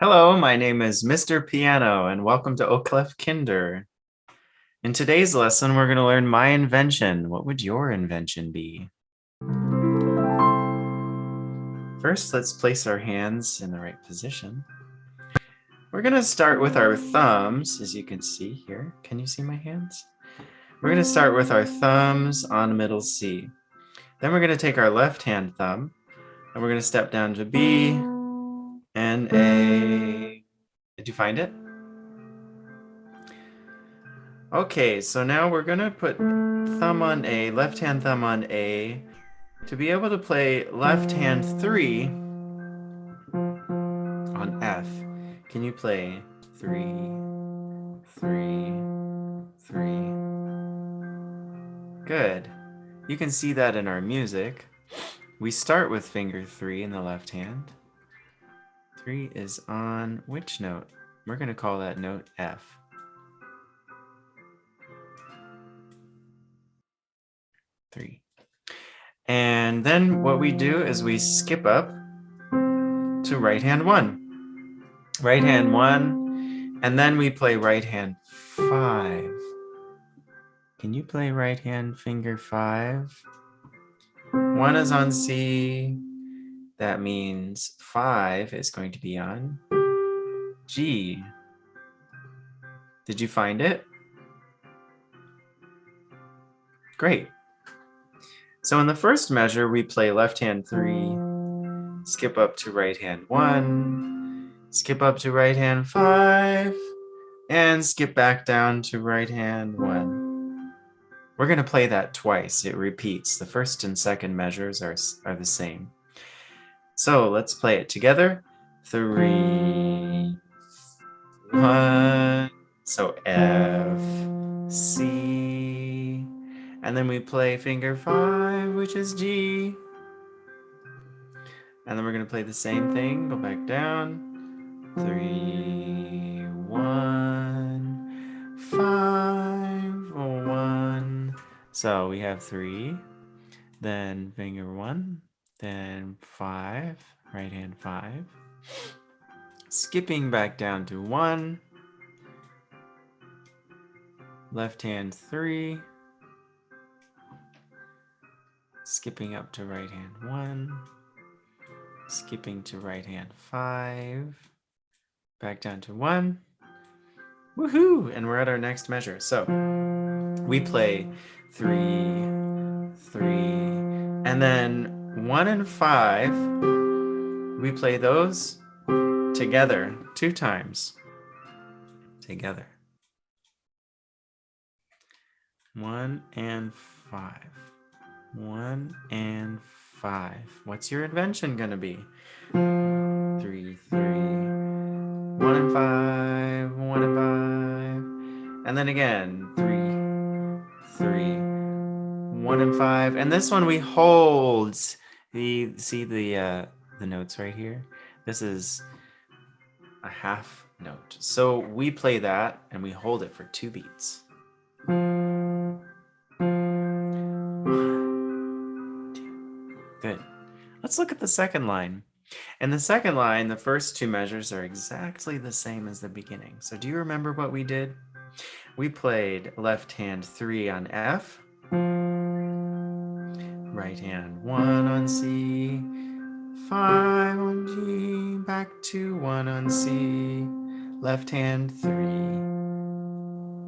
Hello, my name is Mr. Piano, and welcome to Oclef Kinder. In today's lesson, we're going to learn my invention. What would your invention be? First, let's place our hands in the right position. We're going to start with our thumbs, as you can see here. Can you see my hands? We're going to start with our thumbs on middle C. Then we're going to take our left hand thumb, and we're going to step down to B and A. Did you find it? Okay, so now we're gonna put thumb on A, left hand thumb on A, to be able to play left hand 3 on F. Can you play 3, 3, 3? Good. You can see that in our music. We start with finger 3 in the left hand. 3 is on which note? We're gonna call that note F. 3. And then what we do is we skip up to right hand 1. Right hand 1, and then we play right hand 5. Can you play right hand finger 5? 1 is on C. That means 5 is going to be on G. Did you find it? Great. So in the first measure, we play left hand 3, skip up to right hand 1, skip up to right hand 5, and skip back down to right hand 1. We're going to play that twice. It repeats. The first and second measures are the same. So let's play it together. 3, 1, so F, C, and then we play finger 5, which is G. And then we're going to play the same thing, go back down. 3, 1, 5, 1. So we have 3, then finger 1, then 5, right hand 5. Skipping back down to 1, left hand 3. Skipping up to right hand 1, skipping to right hand 5, back down to 1. Woohoo! And we're at our next measure. So we play 3, 3, and then 1 and 5, we play those together 2 times. Together. 1 and 5. 1 and 5. What's your invention gonna be? 3, 3, 1 and 5, 1 and 5. And then again, 3, 3, 1 and 5. And this one we hold. See the notes right here? This is a half note. So we play that and we hold it for 2 beats. Good. Let's look at the second line. In the second line, the first 2 measures are exactly the same as the beginning. So do you remember what we did? We played left hand 3 on F, right hand 1 on C, 5 on G, back to 1 on C, left hand 3,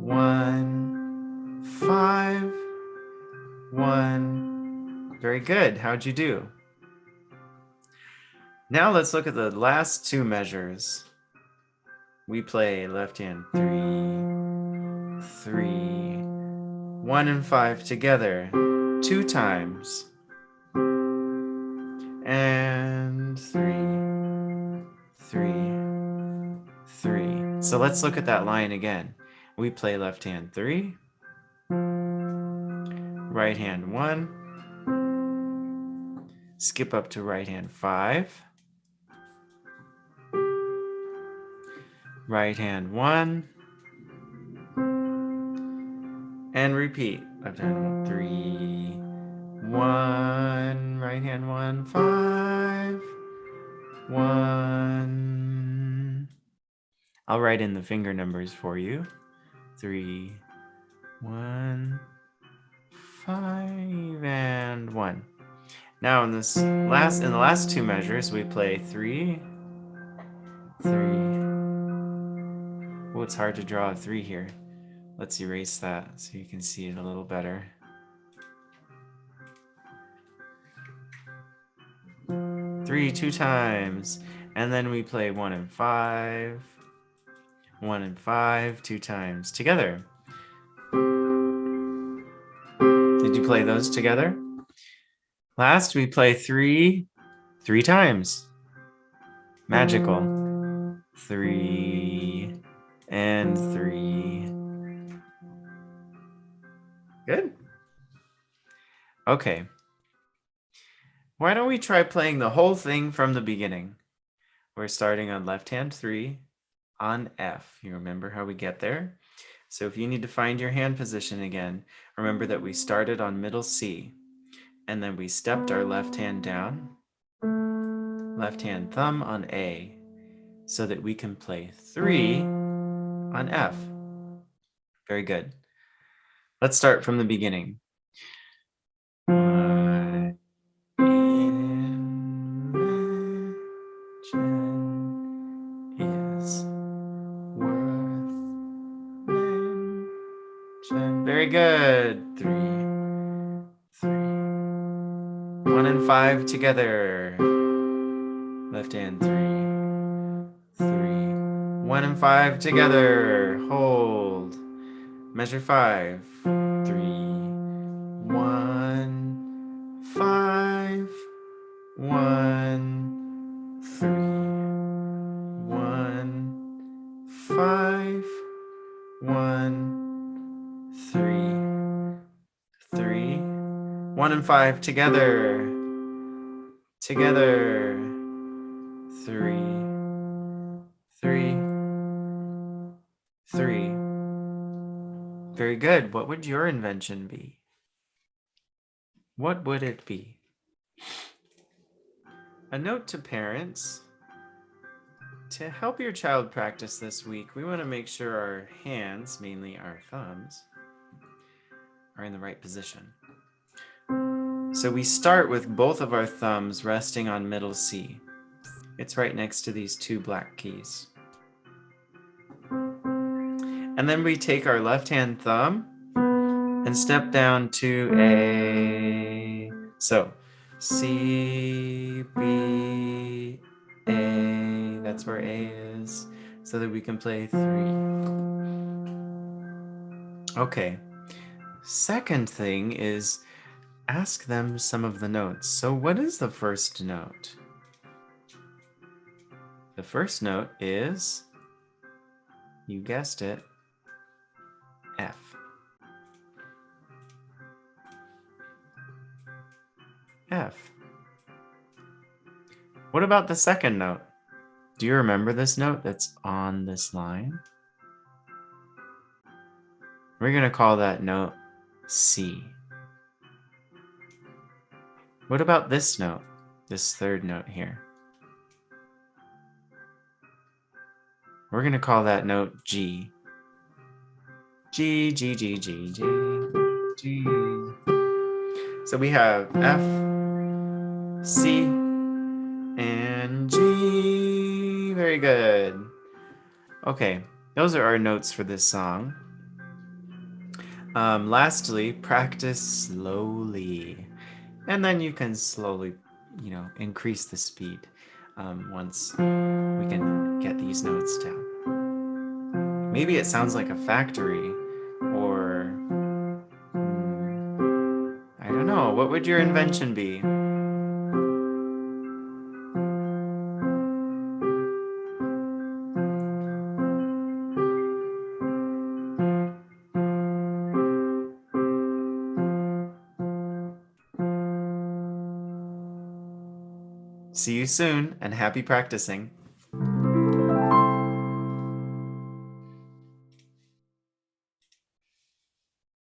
1, 5, 1. Very good. How'd you do? Now let's look at the last 2 measures. We play left hand 3, 3, 1 and 5 together 2 times. And 3, 3, 3. So let's look at that line again. We play left hand 3, right hand 1, skip up to right hand 5, right hand 1, and repeat. Left hand 3, 1, right hand 1, 5, 1. I'll write in the finger numbers for you. 3, 1, 5, and 1. Now in the last two measures, we play 3, 3. Oh, it's hard to draw a 3 here. Let's erase that so you can see it a little better. 3 2 times, and then we play 1 and 5, 1 and 5 2 times together. Did you play those together? Last, we play 3 3 times. Magical. 3 and 3. Good. Okay. Why don't we try playing the whole thing from the beginning? We're starting on left hand 3 on F. You remember how we get there? So if you need to find your hand position again, remember that we started on middle C, and then we stepped our left hand down, left hand thumb on A, so that we can play 3 on F. Very good. Let's start from the beginning. My invention is worth mention. Very good. 3, 3. 1 and 5 together. Left hand 3, 3. 1 and 5 together. Hold. Measure 5. 3, 1, 5, 1, 3, 1, 5, 1, 3, 3. 1 and 5 together. Together. 3, 3, 3. Very good. What would your invention be? What would it be? A note to parents. To help your child practice this week, we want to make sure our hands, mainly our thumbs, are in the right position. So we start with both of our thumbs resting on middle C. It's right next to these 2 black keys. And then we take our left hand thumb and step down to A. So C, B, A. That's where A is, so that we can play 3. Okay. Second thing is ask them some of the notes. So what is the first note? The first note is, you guessed it, F. F. What about the second note? Do you remember this note that's on this line? We're going to call that note C. What about this note, this third note here? We're going to call that note G. G, G, G, G, G, G. So we have F, C, and G. Very good. Okay, those are our notes for this song. Lastly, practice slowly. And then you can slowly, increase the speed once we can get these notes down. Maybe it sounds like a factory, or I don't know. What would your invention be? See you soon, and happy practicing.